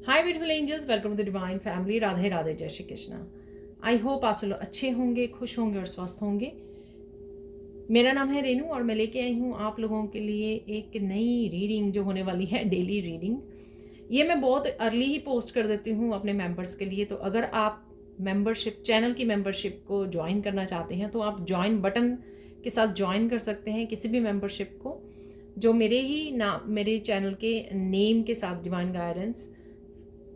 Hi beautiful angels, welcome to the divine family. Radhe Radhe, जय Shri Krishna. I hope आप चलो अच्छे होंगे, खुश होंगे और स्वस्थ होंगे। मेरा नाम है रेनू और मैं लेके आई हूँ आप लोगों के लिए एक नई रीडिंग जो होने वाली है डेली रीडिंग। ये मैं बहुत अर्ली ही पोस्ट कर देती हूँ अपने मेंबर्स के लिए, तो अगर आप मेंबरशिप चैनल की मेंबरशिप को ज्वाइन करना चाहते हैं तो आप ज्वाइन बटन के साथ ज्वाइन कर सकते हैं किसी भी मेंबरशिप को जो मेरे चैनल के नेम के साथ डिवाइन गाइडेंस।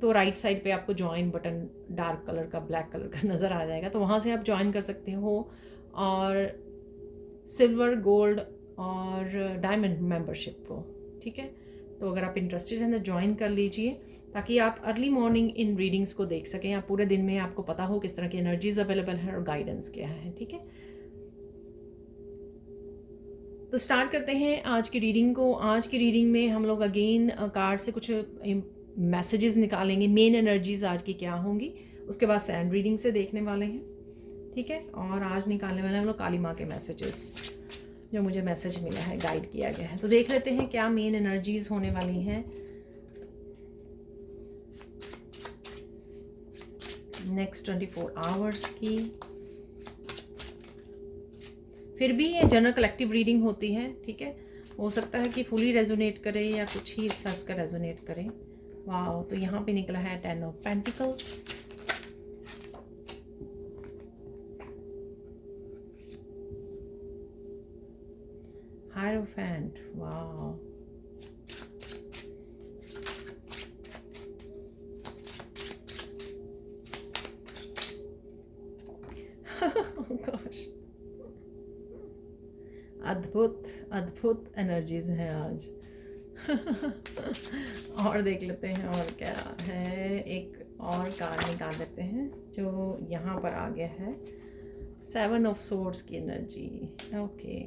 तो राइट साइड पे आपको ज्वाइन बटन डार्क कलर का, ब्लैक कलर का नज़र आ जाएगा, तो वहाँ से आप ज्वाइन कर सकते हो। और सिल्वर, गोल्ड और डायमंड मेंबरशिप को, ठीक है। तो अगर आप इंटरेस्टेड हैं तो ज्वाइन कर लीजिए ताकि आप अर्ली मॉर्निंग इन रीडिंग्स को देख सकें। आप पूरे दिन में आपको पता हो किस तरह की एनर्जीज अवेलेबल है और गाइडेंस क्या है, ठीक है। तो स्टार्ट करते हैं आज की रीडिंग को। आज की रीडिंग में हम लोग अगेन कार्ड से कुछ मैसेजेस निकालेंगे। मेन एनर्जीज आज की क्या होंगी, उसके बाद सैंड रीडिंग से देखने वाले हैं, ठीक है। और आज निकालने वाले हैं हम लोग काली माँ के मैसेजेस, जो मुझे मैसेज मिला है, गाइड किया गया है। तो देख लेते हैं क्या मेन एनर्जीज होने वाली हैं नेक्स्ट 24 आवर्स की। फिर भी ये जनरल कलेक्टिव रीडिंग होती है, ठीक है। हो सकता है कि फुली रेजोनेट करे या कुछ ही हिस्सा इसका रेजोनेट करे। वाह, तो यहाँ पे निकला है 10 ऑफ पेंटिकल्स, हायरोफेंट, वाह, gosh, अद्भुत अद्भुत एनर्जीज हैं आज। और देख लेते हैं और क्या है। एक और कार्ड निकाल लेते हैं जो यहाँ पर आ गया है, 7 ऑफ सोर्ड्स की एनर्जी। ओके,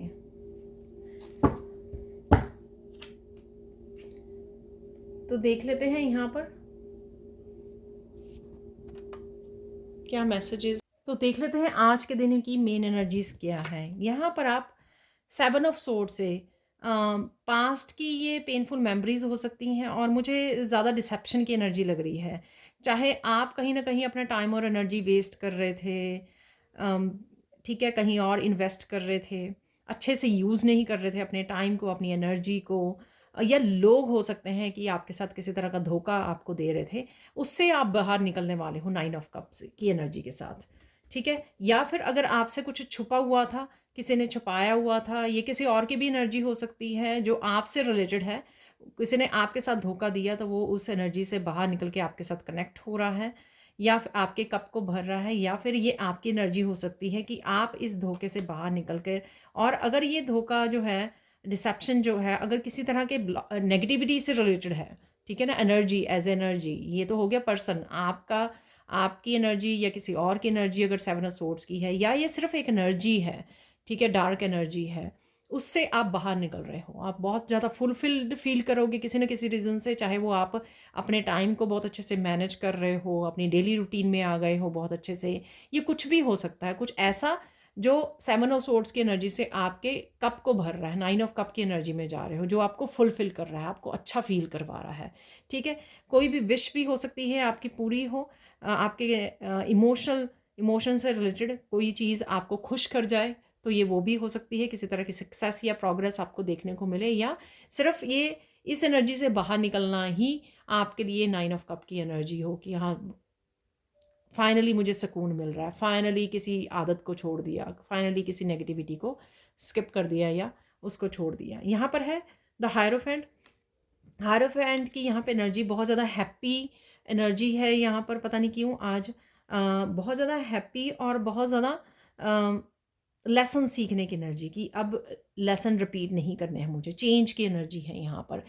तो देख लेते हैं यहाँ पर क्या मैसेजेस। तो देख लेते हैं आज के दिन की मेन एनर्जीज क्या है। यहाँ पर आप 7 ऑफ सोर्ड से पास्ट की ये पेनफुल मेमोरीज हो सकती हैं और मुझे ज़्यादा डिसेप्शन की एनर्जी लग रही है। चाहे आप कहीं ना कहीं अपना टाइम और एनर्जी वेस्ट कर रहे थे, ठीक है, कहीं और इन्वेस्ट कर रहे थे, अच्छे से यूज़ नहीं कर रहे थे अपने टाइम को, अपनी एनर्जी को, या लोग हो सकते हैं कि आपके साथ किसी तरह का धोखा आपको दे रहे थे, उससे आप बाहर निकलने वाले हो 9 ऑफ कप्स की एनर्जी के साथ, ठीक है। या फिर अगर आपसे कुछ छुपा हुआ था, किसी ने छुपाया हुआ था, ये किसी और की भी एनर्जी हो सकती है जो आपसे रिलेटेड है। किसी ने आपके साथ धोखा दिया तो वो उस एनर्जी से बाहर निकल के आपके साथ कनेक्ट हो रहा है या फिर आपके कप को भर रहा है, या फिर ये आपकी एनर्जी हो सकती है कि आप इस धोखे से बाहर निकल कर, और अगर ये धोखा जो है, डिसेप्शन जो है, अगर किसी तरह के नेगेटिविटी से रिलेटेड है, ठीक है ना, एनर्जी एज एनर्जी, ये तो हो गया पर्सन आपका, आपकी एनर्जी या किसी और की एनर्जी अगर 7 ऑफ सोर्ड्स की है, या ये सिर्फ एक एनर्जी है, ठीक है, डार्क एनर्जी है, उससे आप बाहर निकल रहे हो, आप बहुत ज़्यादा फुलफिल्ड फील करोगे किसी न किसी रीज़न से। चाहे वो आप अपने टाइम को बहुत अच्छे से मैनेज कर रहे हो, अपनी डेली रूटीन में आ गए हो बहुत अच्छे से, ये कुछ भी हो सकता है, कुछ ऐसा जो 7 ऑफ सोर्ड्स की एनर्जी से आपके कप को भर रहा है, 9 ऑफ कप की एनर्जी में जा रहे हो, जो आपको फुलफिल कर रहा है, आपको अच्छा फील करवा रहा है, ठीक है। कोई भी विश भी हो सकती है आपकी पूरी हो, आपके इमोशन से रिलेटेड कोई चीज़ आपको खुश कर जाए, तो ये वो भी हो सकती है, किसी तरह की सक्सेस या प्रोग्रेस आपको देखने को मिले, या सिर्फ ये इस एनर्जी से बाहर निकलना ही आपके लिए 9 ऑफ कप की एनर्जी हो कि हाँ फाइनली मुझे सुकून मिल रहा है, फाइनली किसी आदत को छोड़ दिया, फाइनली किसी नेगेटिविटी को स्किप कर दिया या उसको छोड़ दिया। यहाँ पर है द हायरोफेंट। हायरोफेंट की यहाँ पे एनर्जी बहुत ज़्यादा हैप्पी एनर्जी है। यहाँ पर पता नहीं क्यों आज बहुत ज़्यादा हैप्पी और बहुत ज़्यादा लेसन सीखने की एनर्जी की, अब लेसन रिपीट नहीं करने हैं मुझे, चेंज की एनर्जी है यहाँ पर।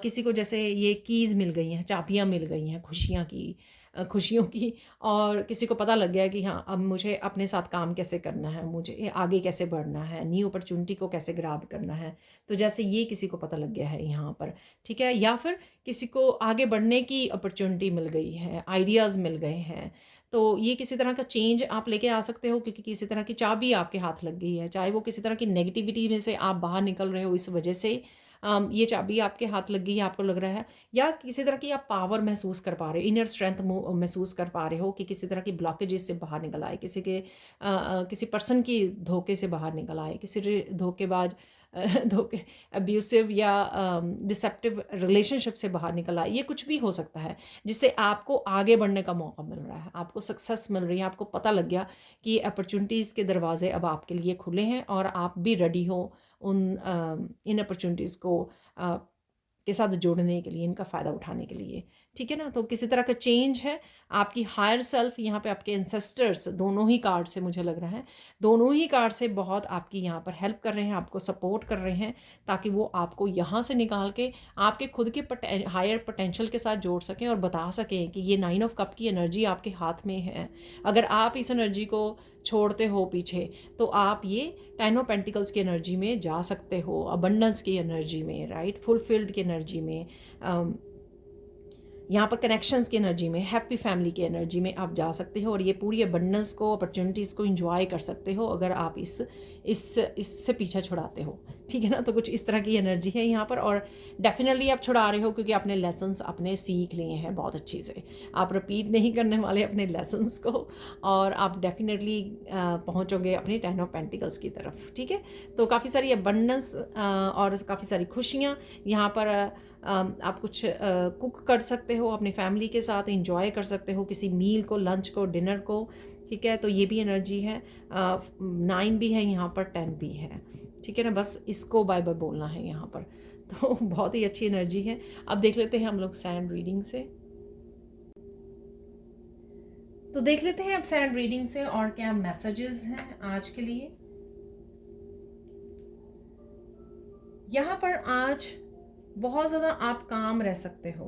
किसी को जैसे ये कीज़ मिल गई हैं, चाबियाँ मिल गई हैं खुशियों की, और किसी को पता लग गया कि हाँ अब मुझे अपने साथ काम कैसे करना है, मुझे आगे कैसे बढ़ना है, न्यू अपॉर्चुनिटी को कैसे ग्रैब करना है, तो जैसे ये किसी को पता लग गया है यहाँ पर, ठीक है। या फिर किसी को आगे बढ़ने की अपॉर्चुनिटी मिल गई है, आइडियाज़ मिल गए हैं, तो ये किसी तरह का चेंज आप लेके आ सकते हो, क्योंकि किसी तरह की चाबी आपके हाथ लग गई है, चाहे वो किसी तरह की नेगेटिविटी में से आप बाहर निकल रहे हो इस वजह से, ये चाबी आपके हाथ लग गई है, आपको लग रहा है, या किसी तरह की आप पावर महसूस कर पा रहे हो, इनर स्ट्रेंथ महसूस कर पा रहे हो कि किसी तरह की ब्लॉकेजेस से बाहर निकल आए, किसी पर्सन की धोखे से बाहर निकल आए, किसी धोखेबाज धोखे अब्यूसिव या डिसेप्टिव रिलेशनशिप से बाहर निकल आए, ये कुछ भी हो सकता है जिससे आपको आगे बढ़ने का मौका मिल रहा है, आपको सक्सेस मिल रही है, आपको पता लग गया कि अपॉर्चुनिटीज़ के दरवाजे अब आपके लिए खुले हैं और आप भी रेडी हो इन अपॉर्चुनिटीज़ को के साथ जोड़ने के लिए, इनका फ़ायदा उठाने के लिए। ठीक है ना, तो किसी तरह का चेंज है, आपकी हायर सेल्फ यहाँ पे, आपके एंसेस्टर्स, दोनों ही कार्ड से मुझे लग रहा है, दोनों ही कार्ड से बहुत आपकी यहाँ पर हेल्प कर रहे हैं, आपको सपोर्ट कर रहे हैं, ताकि वो आपको यहाँ से निकाल के आपके खुद के हायर पोटेंशियल के साथ जोड़ सकें और बता सकें कि ये 9 ऑफ कप की एनर्जी आपके हाथ में है। अगर आप इस एनर्जी को छोड़ते हो पीछे, तो आप ये 10 ऑफ पेंटिकल्स की एनर्जी में जा सकते हो, अबंडेंस की एनर्जी में, राइट, फुलफिल्ड की एनर्जी में, यहाँ पर कनेक्शंस की एनर्जी में, हैप्पी फैमिली की एनर्जी में आप जा सकते हो और ये पूरी अबंडेंस को, अपॉर्चुनिटीज़ को एंजॉय कर सकते हो अगर आप इससे पीछा छुड़ाते हो। ठीक है ना, तो कुछ इस तरह की एनर्जी है यहाँ पर, और डेफिनेटली आप छुड़ा रहे हो क्योंकि आपने लेसन्स अपने सीख लिए हैं बहुत अच्छी से, आप रिपीट नहीं करने वाले अपने लेसन्स को, और आप डेफिनेटली पहुँचोगे अपने 10 ऑफ पेंटिकल्स की तरफ। ठीक है, तो काफ़ी सारी अबंडेंस और काफ़ी सारी खुशियाँ यहाँ पर। आप कुछ कुक कर सकते हो अपनी फैमिली के साथ, इंजॉय कर सकते हो किसी मील को, लंच को, डिनर को। ठीक है, तो ये भी एनर्जी है, 9 भी है यहाँ पर, 10 भी है। ठीक है ना, बस इसको बाय बाय बोलना है यहाँ पर, तो बहुत ही अच्छी एनर्जी है। अब देख लेते हैं हम लोग सैंड रीडिंग से, तो देख लेते हैं अब सैंड रीडिंग से और क्या मैसेजेस हैं आज के लिए। यहाँ पर आज बहुत ज़्यादा आप काम रह सकते हो,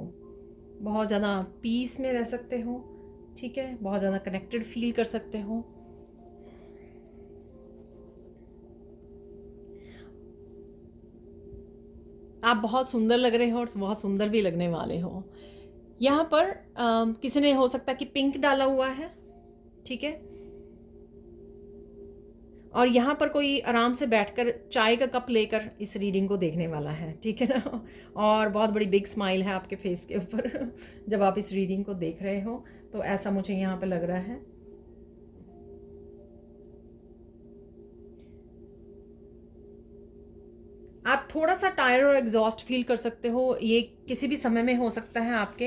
बहुत ज़्यादा पीस में रह सकते हो। ठीक है, बहुत ज़्यादा कनेक्टेड फील कर सकते हो। आप बहुत सुंदर लग रहे हो और बहुत सुंदर भी लगने वाले हो। यहाँ पर किसी ने हो सकता है कि पिंक डाला हुआ है। ठीक है, और यहाँ पर कोई आराम से बैठकर चाय का कप लेकर इस रीडिंग को देखने वाला है। ठीक है ना, और बहुत बड़ी बिग स्माइल है आपके फेस के ऊपर जब आप इस रीडिंग को देख रहे हो, तो ऐसा मुझे यहाँ पे लग रहा है। आप थोड़ा सा टायर्ड और एग्जॉस्ट फील कर सकते हो, ये किसी भी समय में हो सकता है आपके।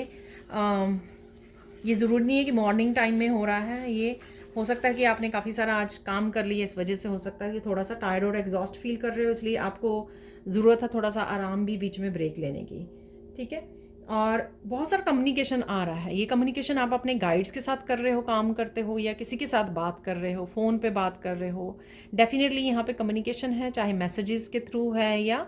ये ज़रूरी नहीं है कि मॉर्निंग टाइम में हो रहा है, ये हो सकता है कि आपने काफ़ी सारा आज काम कर लिया, इस वजह से हो सकता है कि थोड़ा सा टायर्ड और एग्जॉस्ट फील कर रहे हो, इसलिए आपको ज़रूरत है थोड़ा सा आराम भी बीच में ब्रेक लेने की। ठीक है, और बहुत सारा कम्युनिकेशन आ रहा है, ये कम्युनिकेशन आप अपने गाइड्स के साथ कर रहे हो, काम करते हो, या किसी के साथ बात कर रहे हो, फ़ोन पे बात कर रहे हो। डेफिनेटली यहाँ पे कम्युनिकेशन है, चाहे मैसेजेस के थ्रू है या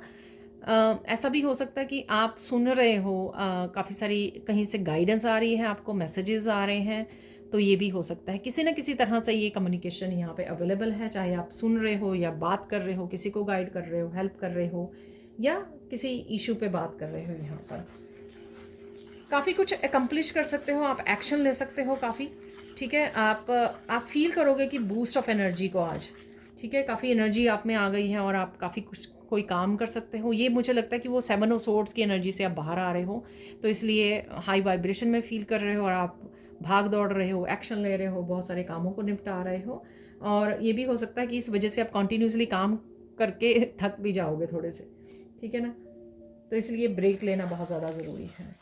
ऐसा भी हो सकता है कि आप सुन रहे हो, काफ़ी सारी कहीं से गाइडेंस आ रही है आपको, मैसेजेस आ रहे हैं, तो ये भी हो सकता है किसी न किसी तरह से ये कम्युनिकेशन यहाँ पे अवेलेबल है, चाहे आप सुन रहे हो या बात कर रहे हो, किसी को गाइड कर रहे हो, हेल्प कर रहे हो, या किसी इशू पे बात कर रहे हो। यहाँ पर काफ़ी कुछ एकम्प्लिश कर सकते हो, आप एक्शन ले सकते हो काफ़ी। ठीक है, आप फील करोगे कि बूस्ट ऑफ एनर्जी को आज। ठीक है, काफ़ी एनर्जी आप में आ गई है और आप काफ़ी कुछ कोई काम कर सकते हो। ये मुझे लगता है कि वो 7 ऑफ सोर्ड्स की एनर्जी से आप बाहर आ रहे हो, तो इसलिए हाई वाइब्रेशन में फील कर रहे हो और आप भाग दौड़ रहे हो, एक्शन ले रहे हो, बहुत सारे कामों को निपटा रहे हो। और ये भी हो सकता है कि इस वजह से आप कंटिन्यूसली काम करके थक भी जाओगे थोड़े से। ठीक है ना, तो इसलिए ब्रेक लेना बहुत ज़्यादा ज़रूरी है।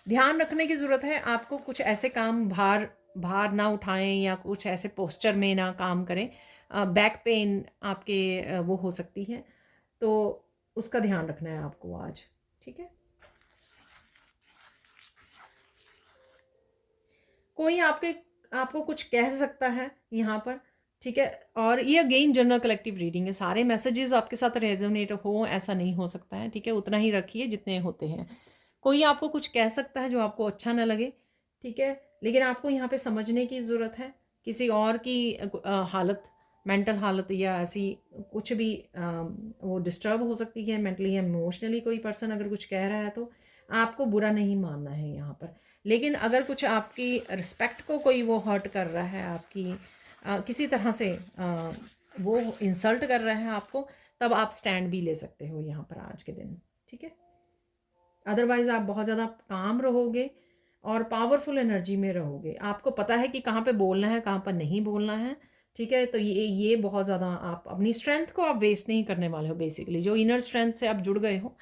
ध्यान रखने की ज़रूरत है आपको, कुछ ऐसे काम भार ना उठाएं या कुछ ऐसे पोस्चर में ना काम करें। बैक पेन आपके वो हो सकती है, तो उसका ध्यान रखना है आपको आज। ठीक है, कोई आपको कुछ कह सकता है यहाँ पर। ठीक है, और ये अगेन जनरल कलेक्टिव रीडिंग है, सारे मैसेजेस आपके साथ रेजोनेट हो ऐसा नहीं हो सकता है। ठीक है, उतना ही रखिए जितने होते हैं। कोई आपको कुछ कह सकता है जो आपको अच्छा ना लगे। ठीक है, लेकिन आपको यहाँ पे समझने की ज़रूरत है, किसी और की हालत, मेंटल हालत या ऐसी कुछ भी वो डिस्टर्ब हो सकती है मेंटली या इमोशनली। कोई पर्सन अगर कुछ कह रहा है तो आपको बुरा नहीं मानना है यहाँ पर। लेकिन अगर कुछ आपकी रिस्पेक्ट को कोई वो हर्ट कर रहा है, आपकी किसी तरह से वो इंसल्ट कर रहा है आपको, तब आप स्टैंड भी ले सकते हो यहाँ पर आज के दिन। ठीक है। अदरवाइज़ आप बहुत ज़्यादा काम रहोगे और पावरफुल एनर्जी में रहोगे। आपको पता है कि कहाँ पे बोलना है, कहाँ पर नहीं बोलना है, ठीक है। तो ये बहुत ज़्यादा आप अपनी स्ट्रेंथ को आप वेस्ट नहीं करने वाले हो। बेसिकली जो इनर स्ट्रेंथ से आप जुड़ गए हो,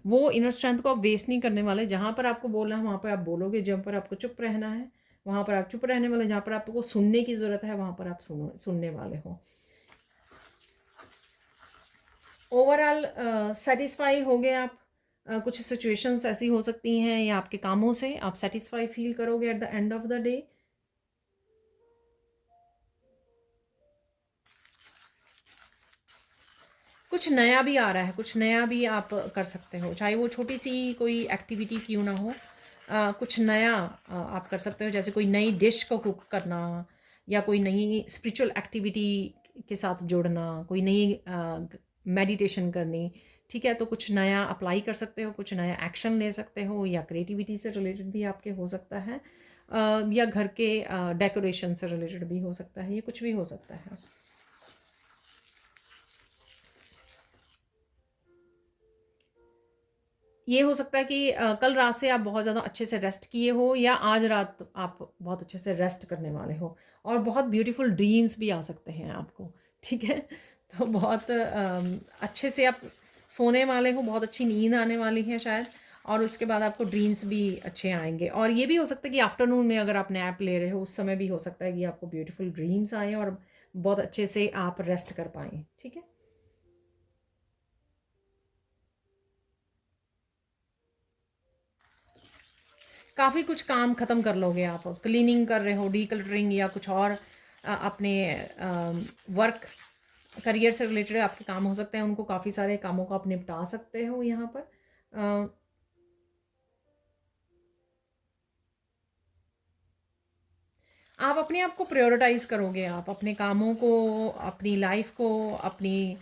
वो इनर स्ट्रेंथ को आप वेस्ट नहीं करने वाले। जहाँ पर आपको बोलना है वहाँ पर आप बोलोगे, जहाँ पर आपको चुप रहना है वहाँ पर आप चुप रहने वाले, जहाँ पर आपको सुनने की ज़रूरत है वहाँ पर आप सुनने वाले हो। ओवरऑल सेटिस्फाई हो गए आप। कुछ सिचुएशंस ऐसी हो सकती हैं या आपके कामों से आप सेटिस्फाई फील करोगे at the end of the day. कुछ नया भी आ रहा है, कुछ नया भी आप कर सकते हो, चाहे वो छोटी सी कोई एक्टिविटी क्यों ना हो। कुछ नया आप कर सकते हो, जैसे कोई नई डिश को कुक करना या कोई नई स्पिरिचुअल एक्टिविटी के साथ जुड़ना, कोई नई मेडिटेशन करनी, ठीक है। तो कुछ नया अप्लाई कर सकते हो, कुछ नया एक्शन ले सकते हो, या क्रिएटिविटी से रिलेटेड भी आपके हो सकता है, या घर के डेकोरेशन से रिलेटेड भी हो सकता है, ये कुछ भी हो सकता है। ये हो सकता है कि कल रात से आप बहुत ज़्यादा अच्छे से रेस्ट किए हो, या आज रात आप बहुत अच्छे से रेस्ट करने वाले हो, और बहुत ब्यूटीफुल ड्रीम्स भी आ सकते हैं आपको, ठीक है। तो बहुत अच्छे से आप सोने वाले हो, बहुत अच्छी नींद आने वाली है शायद, और उसके बाद आपको ड्रीम्स भी अच्छे आएंगे। और ये भी हो सकता है कि आफ्टरनून में अगर आप नैप ले रहे हो उस समय भी हो सकता है कि आपको ब्यूटीफुल ड्रीम्स आए और बहुत अच्छे से आप रेस्ट कर पाएँ, ठीक है। काफ़ी कुछ काम ख़त्म कर लोगे आप। क्लीनिंग कर रहे हो, डीक्लटरिंग या कुछ और अपने वर्क करियर से रिलेटेड आपके काम हो सकते हैं, उनको काफ़ी सारे कामों को आप निपटा सकते हो यहाँ पर। आप अपने आप को प्रायोरिटाइज़ करोगे, आप अपने कामों को, अपनी लाइफ को, अपनी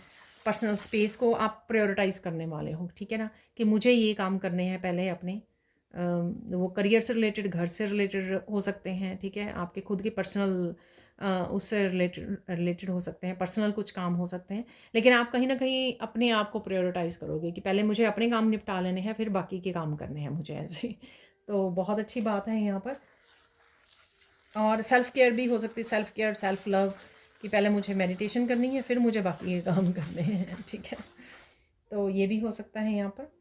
पर्सनल स्पेस को आप प्रायोरिटाइज़ करने वाले हो, ठीक है ना। कि मुझे ये काम करने हैं पहले अपने, वो करियर से रिलेटेड, घर से रिलेटेड हो सकते हैं, ठीक है। आपके खुद के पर्सनल उससे रिलेटेड रिलेटेड हो सकते हैं, पर्सनल कुछ काम हो सकते हैं, लेकिन आप कहीं ना कहीं अपने आप को प्रायोरिटाइज़ करोगे कि पहले मुझे अपने काम निपटा लेने हैं, फिर बाकी के काम करने हैं मुझे, ऐसे। तो बहुत अच्छी बात है यहाँ पर। और सेल्फ केयर भी हो सकती है, सेल्फ केयर, सेल्फ लव, कि पहले मुझे मेडिटेशन करनी है, फिर मुझे बाकी के काम करने हैं, ठीक है। तो ये भी हो सकता है यहाँ पर।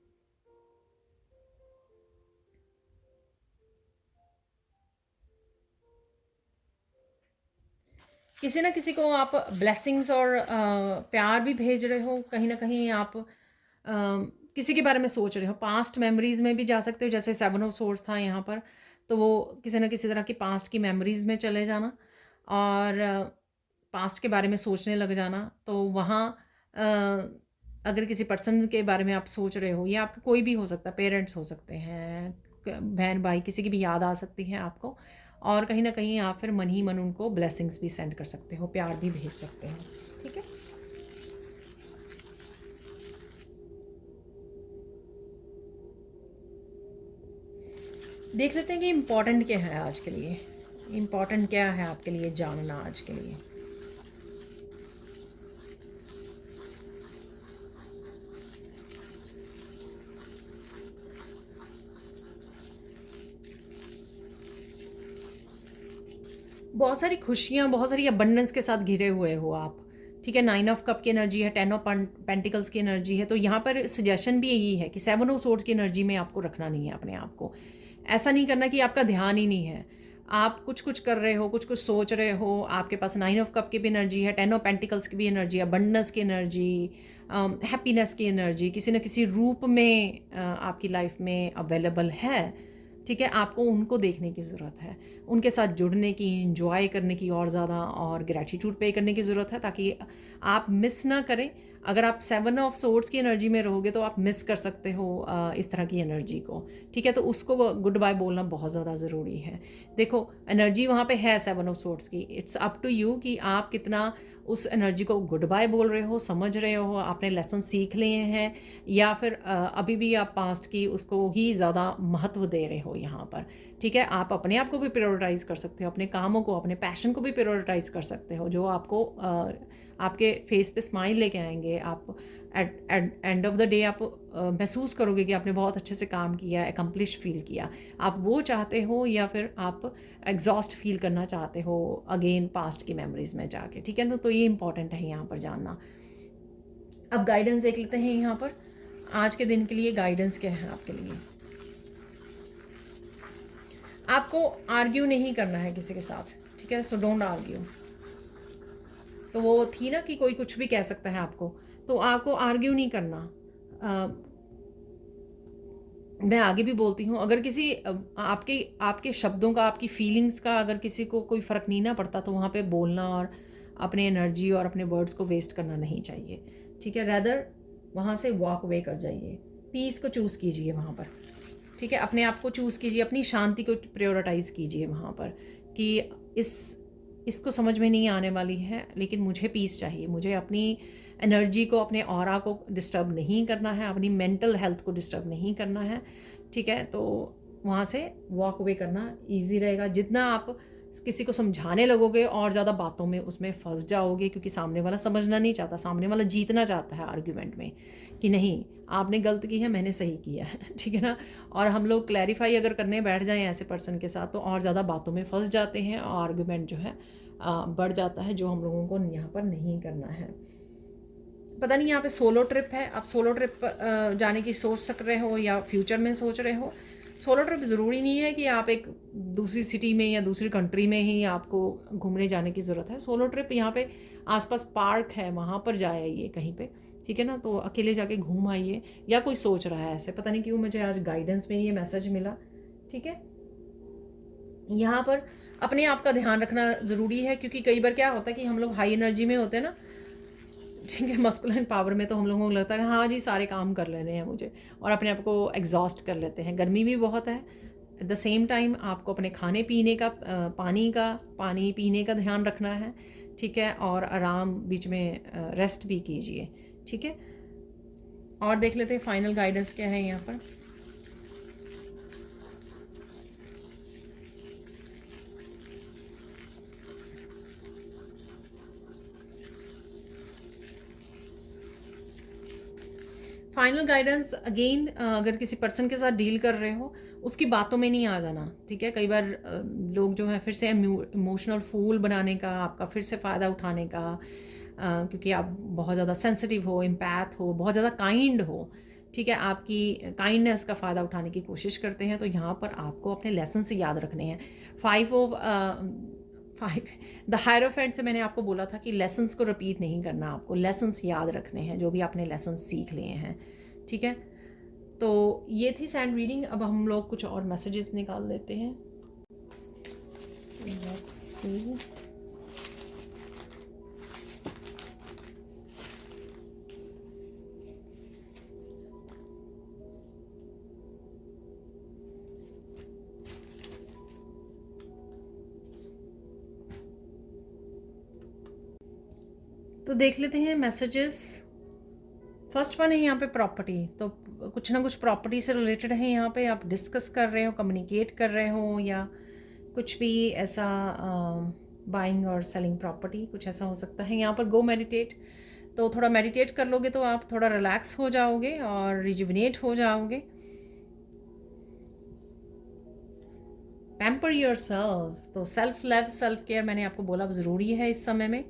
किसी ना किसी को आप ब्लेसिंग्स और प्यार भी भेज रहे हो, कहीं ना कहीं आप किसी के बारे में सोच रहे हो। पास्ट मेमोरीज में भी जा सकते हो, जैसे 7 ऑफ सोर्ड्स था यहाँ पर, तो वो किसी ना किसी तरह की पास्ट की मेमोरीज में चले जाना और पास्ट के बारे में सोचने लग जाना। तो वहाँ अगर किसी पर्सन के बारे में आप सोच रहे हो, या आपका कोई भी हो सकता है, पेरेंट्स हो सकते हैं, बहन भाई, किसी की भी याद आ सकती है आपको, और कहीं ना कहीं आप फिर मन ही मन उनको ब्लेसिंग्स भी सेंड कर सकते हो, प्यार भी भेज सकते हो, ठीक है। देख लेते हैं कि इम्पोर्टेंट क्या है आज के लिए, इम्पोर्टेंट क्या है आपके लिए जानना आज के लिए। बहुत सारी खुशियाँ, बहुत सारी अबंडेंस के साथ घिरे हुए हो आप, ठीक है। 9 ऑफ कप की एनर्जी है, 10 ऑफ पेंटिकल्स की एनर्जी है। तो यहाँ पर सजेशन भी यही है कि 7 ऑफ सोर्ड्स की एनर्जी में आपको रखना नहीं है अपने आप को। ऐसा नहीं करना कि आपका ध्यान ही नहीं है, आप कुछ कुछ कर रहे हो, कुछ कुछ सोच रहे हो, आपके पास 9 ऑफ कप की भी एनर्जी है, 10 ऑफ पेंटिकल्स की भी एनर्जी, अबंडेंस की एनर्जी, हैप्पीनेस की एनर्जी किसी न किसी रूप में आपकी लाइफ में अवेलेबल है, ठीक है। आपको उनको देखने की ज़रूरत है, उनके साथ जुड़ने की, इंजॉय करने की और ज़्यादा, और ग्रैटिट्यूड पे करने की ज़रूरत है, ताकि आप मिस ना करें। अगर आप 7 ऑफ सोर्ड्स की एनर्जी में रहोगे तो आप मिस कर सकते हो इस तरह की एनर्जी को, ठीक है। तो उसको गुड बाय बोलना बहुत ज़्यादा ज़रूरी है। देखो, एनर्जी वहाँ पे है 7 ऑफ सोर्ड्स की, इट्स अप टू यू कि आप कितना उस एनर्जी को गुड बाय बोल रहे हो, समझ रहे हो, आपने लेसन सीख लिए हैं, या फिर अभी भी आप पास्ट की उसको ही ज़्यादा महत्व दे रहे हो यहाँ पर, ठीक है। आप अपने आप को भी प्रायोरिटाइज़ कर सकते हो, अपने कामों को, अपने पैशन को भी प्रायोरिटाइज़ कर सकते हो, जो आपको आपके फेस पे स्माइल लेके आएंगे। आप at end of the day आप महसूस करोगे कि आपने बहुत अच्छे से काम किया, एकम्प्लिश फील किया। आप वो चाहते हो या फिर आप एग्जॉस्ट फील करना चाहते हो अगेन पास्ट की मेमोरीज में जाके, ठीक है ना। तो ये इंपॉर्टेंट है यहाँ पर जानना। अब गाइडेंस देख लेते हैं यहाँ पर। आज के दिन के लिए गाइडेंस क्या है आपके लिए। आपको आर्ग्यू नहीं करना है किसी के साथ, ठीक है, सो डोंट आर्ग्यू। तो वो थी ना कि कोई कुछ भी कह सकता है आपको, तो आपको आर्ग्यू नहीं करना। मैं आगे भी बोलती हूँ, अगर किसी आपके आपके शब्दों का, आपकी फीलिंग्स का अगर किसी को कोई फ़र्क नहीं ना पड़ता, तो वहाँ पे बोलना और अपने एनर्जी और अपने वर्ड्स को वेस्ट करना नहीं चाहिए, ठीक है। रैदर वहाँ से वॉक अवे कर जाइए, पीस को चूज़ कीजिए वहाँ पर, ठीक है। अपने आप को चूज़ कीजिए, अपनी शांति को प्रायोरिटाइज़ कीजिए वहाँ पर कि इसको समझ में नहीं आने वाली है, लेकिन मुझे पीस चाहिए। मुझे अपनी एनर्जी को, अपने ऑरा को डिस्टर्ब नहीं करना है, अपनी मेंटल हेल्थ को डिस्टर्ब नहीं करना है, ठीक है। तो वहाँ से वॉक अवे करना ईजी रहेगा। जितना आप किसी को समझाने लगोगे और ज़्यादा बातों में उसमें फंस जाओगे, क्योंकि सामने वाला समझना नहीं चाहता, सामने वाला जीतना चाहता है आर्ग्यूमेंट में कि नहीं आपने गलत की है, मैंने सही किया है, ठीक है ना। और हम लोग क्लैरिफाई अगर करने बैठ जाएं ऐसे पर्सन के साथ, तो और ज़्यादा बातों में फंस जाते हैं और आर्ग्यूमेंट जो है बढ़ जाता है, जो हम लोगों को यहाँ पर नहीं करना है। पता नहीं यहाँ पे सोलो ट्रिप है, आप सोलो ट्रिप जाने की सोच सक रहे हो या फ्यूचर में सोच रहे हो। सोलो ट्रिप ज़रूरी नहीं है कि आप एक दूसरी सिटी में या दूसरी कंट्री में ही आपको घूमने जाने की ज़रूरत है। सोलो ट्रिप यहाँ पे आसपास पार्क है, वहाँ पर जाइए कहीं पे, ठीक है ना। तो अकेले जाके घूम आइए, या कोई सोच रहा है ऐसे, पता नहीं क्यों मुझे आज गाइडेंस में ये मैसेज मिला, ठीक है। यहाँ पर अपने आप का ध्यान रखना ज़रूरी है, क्योंकि कई बार क्या होता है कि हम लोग हाई एनर्जी में होते हैं ना, ठीक है, मस्कुलिन पावर में, तो हम लोगों को लगता है हाँ जी सारे काम कर लेने हैं मुझे, और अपने आप को एग्जॉस्ट कर लेते हैं। गर्मी भी बहुत है, एट द सेम टाइम आपको अपने खाने पीने का, पानी पीने का ध्यान रखना है, ठीक है। और आराम, बीच में रेस्ट भी कीजिए, ठीक है। और देख लेते हैं फाइनल गाइडेंस क्या है यहाँ पर। फाइनल गाइडेंस अगेन, अगर किसी पर्सन के साथ डील कर रहे हो उसकी बातों में नहीं आ जाना, ठीक है। कई बार लोग जो है फिर से इमोशनल फूल बनाने का, आपका फिर से फ़ायदा उठाने का, क्योंकि आप बहुत ज़्यादा सेंसिटिव हो, एम्पैथ हो, बहुत ज़्यादा काइंड हो, ठीक है, आपकी काइंडनेस का फ़ायदा उठाने की कोशिश करते हैं। तो यहाँ पर आपको अपने लेसन से याद रखने हैं। 5 द हायरोफेंट से मैंने आपको बोला था कि लेसन्स को रिपीट नहीं करना, आपको लेसन्स याद रखने हैं, जो भी आपने लेसन्स सीख लिए हैं, ठीक है। तो ये थी सैंड रीडिंग। अब हम लोग कुछ और मैसेजेस निकाल लेते हैं। Let's see. तो देख लेते हैं मैसेजेस। फर्स्ट वन है यहाँ पे प्रॉपर्टी, तो कुछ ना कुछ प्रॉपर्टी से रिलेटेड है। यहाँ पे आप डिस्कस कर रहे हो, कम्युनिकेट कर रहे हो, या कुछ भी ऐसा बाइंग और सेलिंग प्रॉपर्टी, कुछ ऐसा हो सकता है। यहाँ पर गो मेडिटेट, तो थोड़ा मेडिटेट कर लोगे तो आप थोड़ा रिलैक्स हो जाओगे और रिजुविनेट हो जाओगे। पैम्पर योरसेल्फ, तो सेल्फ लव, सेल्फ केयर मैंने आपको बोला ज़रूरी है इस समय में।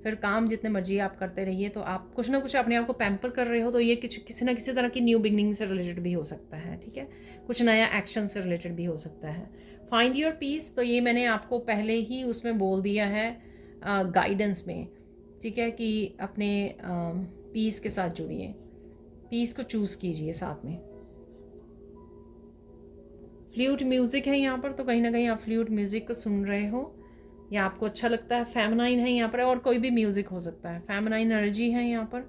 फिर काम जितने मर्जी आप करते रहिए, तो आप कुछ ना कुछ अपने आप को पैम्पर कर रहे हो, तो ये किसी ना किसी तरह की न्यू बिगनिंग से रिलेटेड भी हो सकता है, ठीक है। कुछ नया एक्शन से रिलेटेड भी हो सकता है। फाइंड योर पीस, तो ये मैंने आपको पहले ही उसमें बोल दिया है गाइडेंस में, ठीक है, कि अपने पीस के साथ जुड़िए, पीस को चूज़ कीजिए साथ में। फ्लूट म्यूज़िक है यहाँ पर, तो कहीं ना कहीं आप फ्लूट म्यूज़िक को सुन रहे हो या आपको अच्छा लगता है। फेमिनाइन है यहाँ पर, और कोई भी म्यूज़िक हो सकता है। फेमिनाइन एनर्जी है यहाँ पर।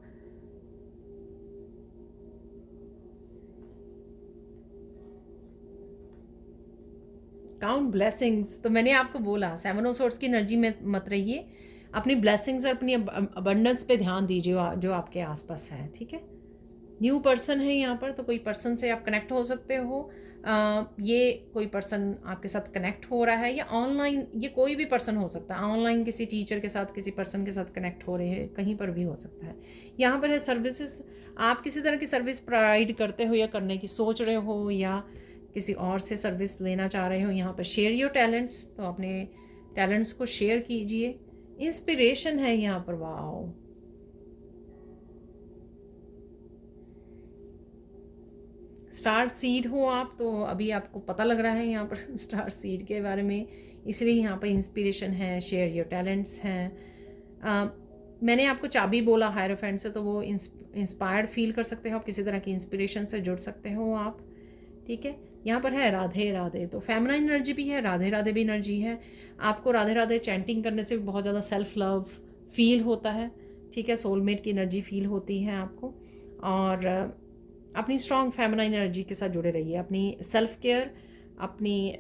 काउंट ब्लेसिंग्स, तो मैंने आपको बोला 7 ऑफ सोर्ड्स की एनर्जी में मत रहिए, अपनी ब्लेसिंग्स और अपनी अबंडेंस पे ध्यान दीजिए जो आपके आसपास है, ठीक है। न्यू पर्सन है यहाँ पर, तो कोई पर्सन से आप कनेक्ट हो सकते हो। ये कोई पर्सन आपके साथ कनेक्ट हो रहा है, या ऑनलाइन, ये कोई भी पर्सन हो सकता है। ऑनलाइन किसी टीचर के साथ, किसी पर्सन के साथ कनेक्ट हो रहे हैं, कहीं पर भी हो सकता है। यहाँ पर है सर्विसेज, आप किसी तरह की सर्विस प्रोवाइड करते हो या करने की सोच रहे हो, या किसी और से सर्विस लेना चाह रहे हो। यहाँ पर शेयर योर टैलेंट्स, तो अपने टैलेंट्स को शेयर कीजिए। इंस्पिरेशन है यहाँ पर, वाओ। स्टार सीड हो आप, तो अभी आपको पता लग रहा है यहाँ पर स्टार सीड के बारे में, इसलिए यहाँ पर इंस्पिरेशन है, शेयर योर टैलेंट्स हैं। मैंने आपको चाबी बोला हायरोफेंट से, तो वो इंस्पायर्ड फील कर सकते हो आप, किसी तरह की इंस्पिरेशन से जुड़ सकते हो आप, ठीक है। यहाँ पर है राधे राधे, तो फेमिनाइन एनर्जी भी है, राधे राधे भी एनर्जी है। आपको राधे राधे चैंटिंग करने से बहुत ज़्यादा सेल्फ लव फील होता है, ठीक है। सोलमेट की एनर्जी फील होती है आपको, और अपनी स्ट्रॉन्ग फेमिनाइन एनर्जी के साथ जुड़े रहिए। अपनी सेल्फ केयर, अपनी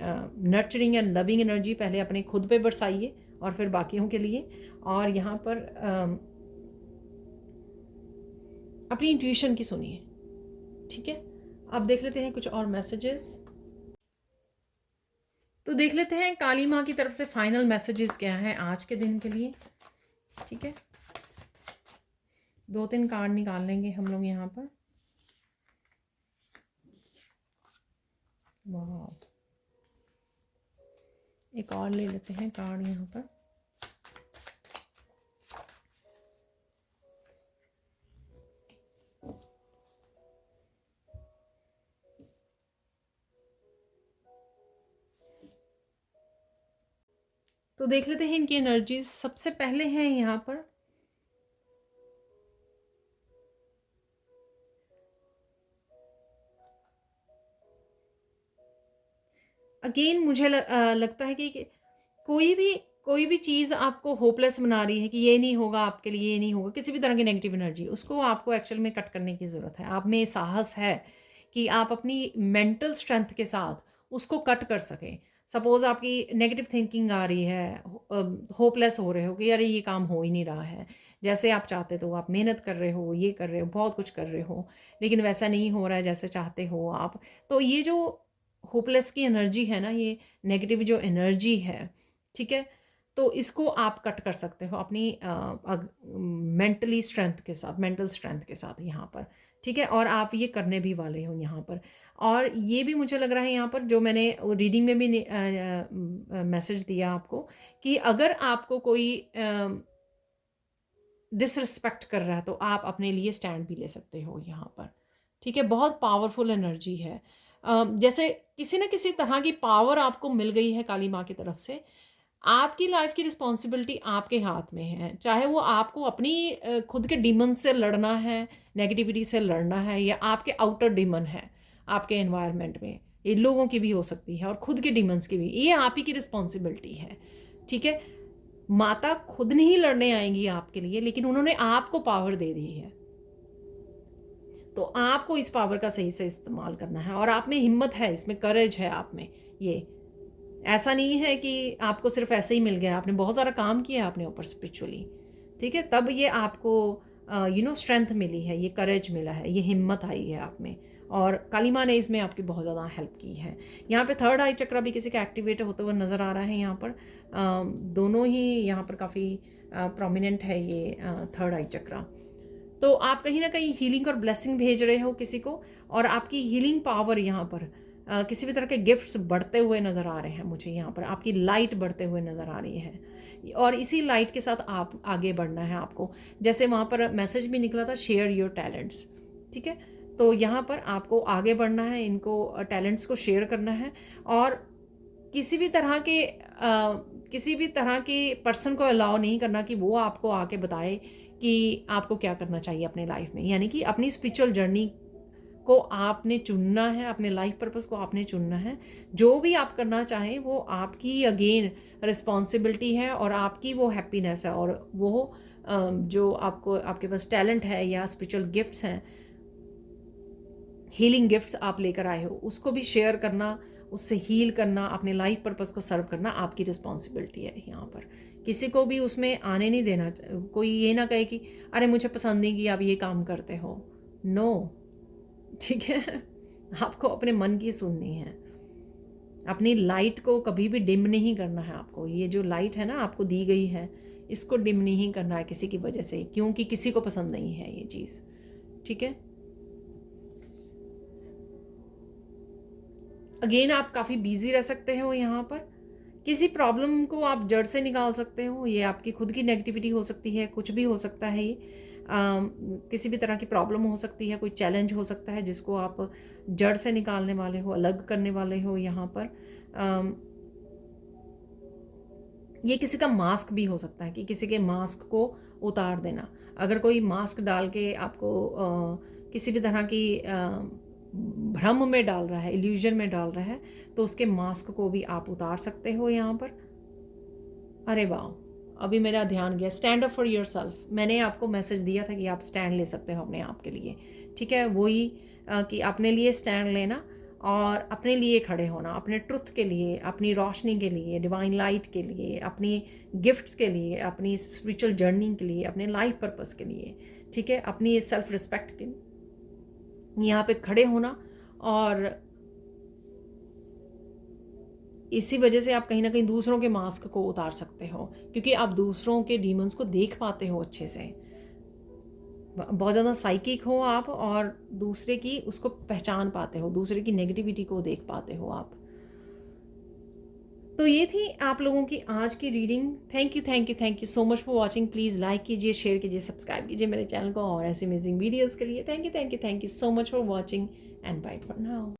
नर्चरिंग एंड लविंग एनर्जी पहले अपने खुद पे बरसाइए और फिर बाकियों के लिए। और यहाँ पर अपनी इंट्यूशन की सुनिए, ठीक है। अब देख लेते हैं कुछ और मैसेजेस। तो देख लेते हैं काली माँ की तरफ से फाइनल मैसेजेस क्या है आज के दिन के लिए, ठीक है। 2-3 कार्ड निकाल लेंगे हम लोग यहाँ पर। वाह, एक और ले लेते हैं कार्ड यहाँ पर। तो देख लेते हैं इनकी एनर्जीज। सबसे पहले हैं यहाँ पर अगेन मुझे लगता है कि कोई भी चीज़ आपको होपलेस बना रही है कि ये नहीं होगा आपके लिए, ये नहीं होगा, किसी भी तरह की नेगेटिव एनर्जी, उसको आपको एक्चुअल में कट करने की ज़रूरत है। आप में साहस है कि आप अपनी मेंटल स्ट्रेंथ के साथ उसको कट कर सकें। सपोज़ आपकी नेगेटिव थिंकिंग आ रही है, होपलेस हो रहे हो कि यार ये काम हो ही नहीं रहा है जैसे आप चाहते, तो आप मेहनत कर रहे हो, ये कर रहे हो, बहुत कुछ कर रहे हो, लेकिन वैसा नहीं हो रहा है जैसे चाहते हो आप। तो ये जो होपलेस की एनर्जी है ना, ये नेगेटिव जो एनर्जी है, ठीक है, तो इसको आप कट कर सकते हो अपनी मेंटली स्ट्रेंथ के साथ, मेंटल स्ट्रेंथ के साथ यहाँ पर, ठीक है। और आप ये करने भी वाले हो यहाँ पर। और ये भी मुझे लग रहा है यहाँ पर, जो मैंने रीडिंग में भी मैसेज दिया आपको, कि अगर आपको कोई डिसरिस्पेक्ट कर रहा है तो आप अपने लिए स्टैंड भी ले सकते हो यहाँ पर, ठीक है। बहुत पावरफुल एनर्जी है। जैसे किसी न किसी तरह की पावर आपको मिल गई है काली माँ की तरफ से। आपकी लाइफ की रिस्पॉन्सिबिलिटी आपके हाथ में है, चाहे वो आपको अपनी खुद के डीमन से लड़ना है, नेगेटिविटी से लड़ना है, या आपके आउटर डीमन है आपके एनवायरनमेंट में, ये लोगों की भी हो सकती है और खुद के डीमंस की भी, ये आप ही की रिस्पॉन्सिबिलिटी है, ठीक है। माता खुद नहीं लड़ने आएंगी आपके लिए, लेकिन उन्होंने आपको पावर दे दी है, तो आपको इस पावर का सही से इस्तेमाल करना है। और आप में हिम्मत है, इसमें करेज है आप में। ये ऐसा नहीं है कि आपको सिर्फ ऐसे ही मिल गया, आपने बहुत सारा काम किया अपने ऊपर स्पिरिचुअली, ठीक है, तब ये आपको स्ट्रेंथ मिली है, ये करेज मिला है, ये हिम्मत आई है आप में। और काली माँ ने इसमें आपकी बहुत ज़्यादा हेल्प की है। यहाँ पे थर्ड आई चक्रा भी किसी का एक्टिवेट होते हुए नज़र आ रहा है यहाँ पर। दोनों ही यहाँ पर काफ़ी प्रोमिनेंट है ये थर्ड आई चक्रा। तो आप कहीं ना कहीं हीलिंग और ब्लेसिंग भेज रहे हो किसी को, और आपकी हीलिंग पावर यहाँ पर किसी भी तरह के गिफ्ट्स बढ़ते हुए नज़र आ रहे हैं मुझे यहाँ पर, आपकी लाइट बढ़ते हुए नज़र आ रही है, और इसी लाइट के साथ आप आगे बढ़ना है आपको। जैसे वहाँ पर मैसेज भी निकला था, शेयर योर टैलेंट्स, ठीक है। तो यहाँ पर आपको आगे बढ़ना है, इनको टैलेंट्स को शेयर करना है, और किसी भी तरह के पर्सन को अलाउ नहीं करना कि वो आपको आके बताए कि आपको क्या करना चाहिए अपने लाइफ में। यानी कि अपनी स्पिरिचुअल जर्नी को आपने चुनना है, अपने लाइफ पर्पस को आपने चुनना है। जो भी आप करना चाहें वो आपकी अगेन रिस्पॉन्सिबिलिटी है, और आपकी वो हैप्पीनेस है, और वो जो आपके पास टैलेंट है या स्पिरिचुअल गिफ्ट्स हैं, हीलिंग गिफ्ट्स आप लेकर आए हो, उसको भी शेयर करना, उससे हील करना, अपने लाइफ पर्पस को सर्व करना आपकी रिस्पॉन्सिबिलिटी है यहाँ पर। किसी को भी उसमें आने नहीं देना। कोई ये ना कहे कि अरे मुझे पसंद नहीं कि आप ये काम करते हो। नो, ठीक है। आपको अपने मन की सुननी है, अपनी लाइट को कभी भी डिम नहीं करना है आपको। ये जो लाइट है ना आपको दी गई है, इसको डिम नहीं करना है किसी की वजह से, क्योंकि किसी को पसंद नहीं है ये चीज़, ठीक है। अगेन आप काफ़ी बिजी रह सकते हो यहाँ पर, किसी प्रॉब्लम को आप जड़ से निकाल सकते हो। ये आपकी खुद की नेगेटिविटी हो सकती है, कुछ भी हो सकता है ये। किसी भी तरह की प्रॉब्लम हो सकती है, कोई चैलेंज हो सकता है जिसको आप जड़ से निकालने वाले हो, अलग करने वाले हो यहाँ पर। ये किसी का मास्क भी हो सकता है कि किसी के मास्क को उतार देना। अगर कोई मास्क डाल के आपको किसी भी तरह की भ्रम में डाल रहा है, इल्यूजन में डाल रहा है, तो उसके मास्क को भी आप उतार सकते हो यहाँ पर। अरे वाह, अभी मेरा ध्यान गया, stand up for your self. मैंने आपको मैसेज दिया था कि आप स्टैंड ले सकते हो अपने आप के लिए, ठीक है। वही कि अपने लिए स्टैंड लेना और अपने लिए खड़े होना, अपने ट्रुथ के लिए, अपनी रोशनी के लिए, डिवाइन लाइट के लिए, अपनी गिफ्ट्स के लिए, अपनी स्पिरिचुअल जर्नी के लिए, अपने लाइफ पर्पस के लिए, ठीक है, अपनी सेल्फ रिस्पेक्ट के यहाँ पे खड़े होना। और इसी वजह से आप कहीं ना कहीं दूसरों के मास्क को उतार सकते हो, क्योंकि आप दूसरों के डीमंस को देख पाते हो अच्छे से। बहुत ज़्यादा साइकिक हो आप, और दूसरे की उसको पहचान पाते हो, दूसरे की नेगेटिविटी को देख पाते हो आप। तो ये थी आप लोगों की आज की reading. Thank you so much for watching. Please like कीजिए, शेयर कीजिए, सब्सक्राइब कीजिए मेरे चैनल को और ऐसे अमेजिंग वीडियोज़ के लिए। Thank you so much for watching and bye for now.